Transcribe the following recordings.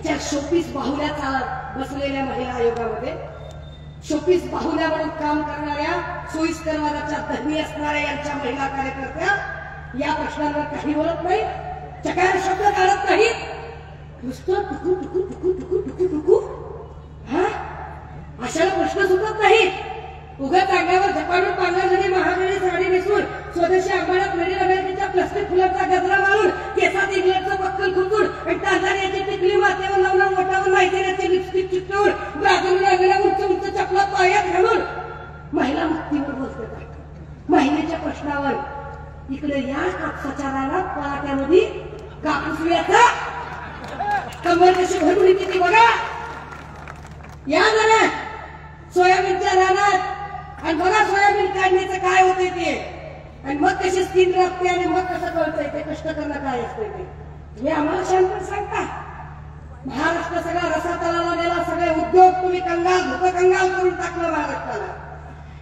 त्या शोपीस बाहुल्या बसलेल्या महिला आयोगामध्ये शोपीस बाहुल्या म्हणून काम करणाऱ्या सोयीस्करवादाच्या धर्मी असणाऱ्या यांच्या महिला कार्यकर्त्या या प्रश्नांवर काही बोलत नाही, चकार शब्द काढत नाही, नुसतं टुकू टुकू टुकू टुकू टुकू टुकू अशाला प्रश्न सुटत नाही। उगाच अंगावर झपाटून पांघरलेली महागडी साडी नेसून स्वदेशी अंबाड्यात मेरील अमेरिकेच्या प्लास्टिक फुलांचा गजरा मारून केसात इंग्लंडचं पक्कल खुंचून आणि टांझानियाची टिकली माथ्यावर लावून वटावून नायजेरियाची लिपस्टिक चिकटवून ब्राझीलहून आलेल्या उंच उंच चपला पायात घालून महिला मुक्तीवर बोलतात, महिलेच्या प्रश्नावर। इकडे या कापसाच्या रानात पराठ्यामध्ये कापूस वियाचा कंबर कशी भरून किती बघा, या जरा सोयाबीनच्या रानात आणि बघा सोयाबीन काढण्याचं काय होतंय ते, आणि मग कशी स्किन राखते आणि मग कसं कळतंय ते कष्ट करणं काय असतंय ते तुम्ही आम्हाला शांतपणे सांगता। महाराष्ट्र सगळा रसातळाला गेला, सगळे उद्योग तुम्ही कंगाल भूकंगाल करून टाकलं महाराष्ट्राला।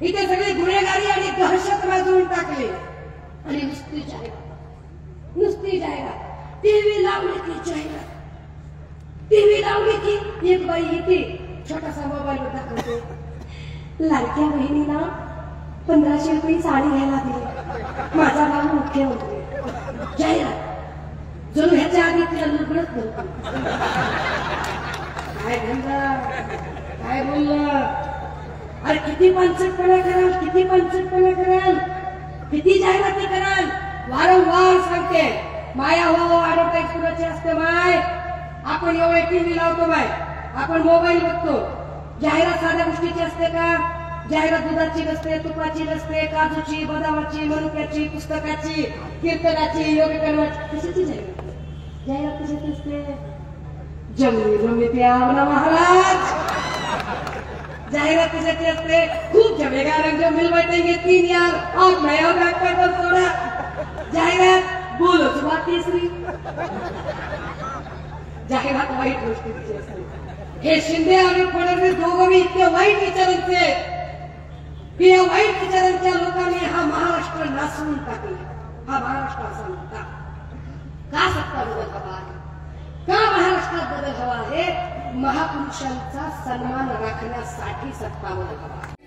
इथे सगळी गुन्हेगारी आणि दहशत माजवून टाकली आणि नुसती जाहिरात टीव्ही लावली की जाहिरात, टीव्ही लावली की एक बाई येते छोटासा मोबाईल दाखवते, लाडक्या बहिणीला 1500 रुपये साडी घ्यायला दिली, माझा भाऊ मुख्यमंत्री, जाहिरात जणू ह्याच्या आधी तिला लुगडत नव्हतं। काय म्हणलं काय बोललं, अरे किती पंचटपणा कराल, किती पंचटपणा कराल, किती जाहिराती कराल, वारंवार सांगते। माया हो ऍडव्हर्टाईज कुणाची असते माय, आपण एवढे टीव्ही लावतो माय, आपण मोबाईल बघतो, जाहिरात साध्या गोष्टीची असते का, जाहिरात दुधाची नसते, तुपाची नसते, काजूची, बदामाची, मनुक्याची, पुस्तकाची, कीर्तनाची, योगकर्माची, कशाची जाहिरात, जाहिरात कशाची असते, जंगली रमिते आवला महाराज, जाहिरात कशाची असते, खूप जमेगा रंग मिल बैठेंगे 3 यार और मैं और कर सोडा, जाहिरात बोलो सुबह तीसरी, जाहिरात वाईट गोष्टीची असते। हे शिंदे आणि फडणवीस दोघंही इतके वाईट विचारांचे की या वाईट विचारांच्या लोकांनी हा महाराष्ट्र नासवून टाकला। हा महाराष्ट्र असा नव्हता, का सत्ता बदल हवा आहे, का महाराष्ट्रात बदल हवा आहे, महापुरुषांचा सन्मान राखण्यासाठी सत्ता बदल हवा आहे।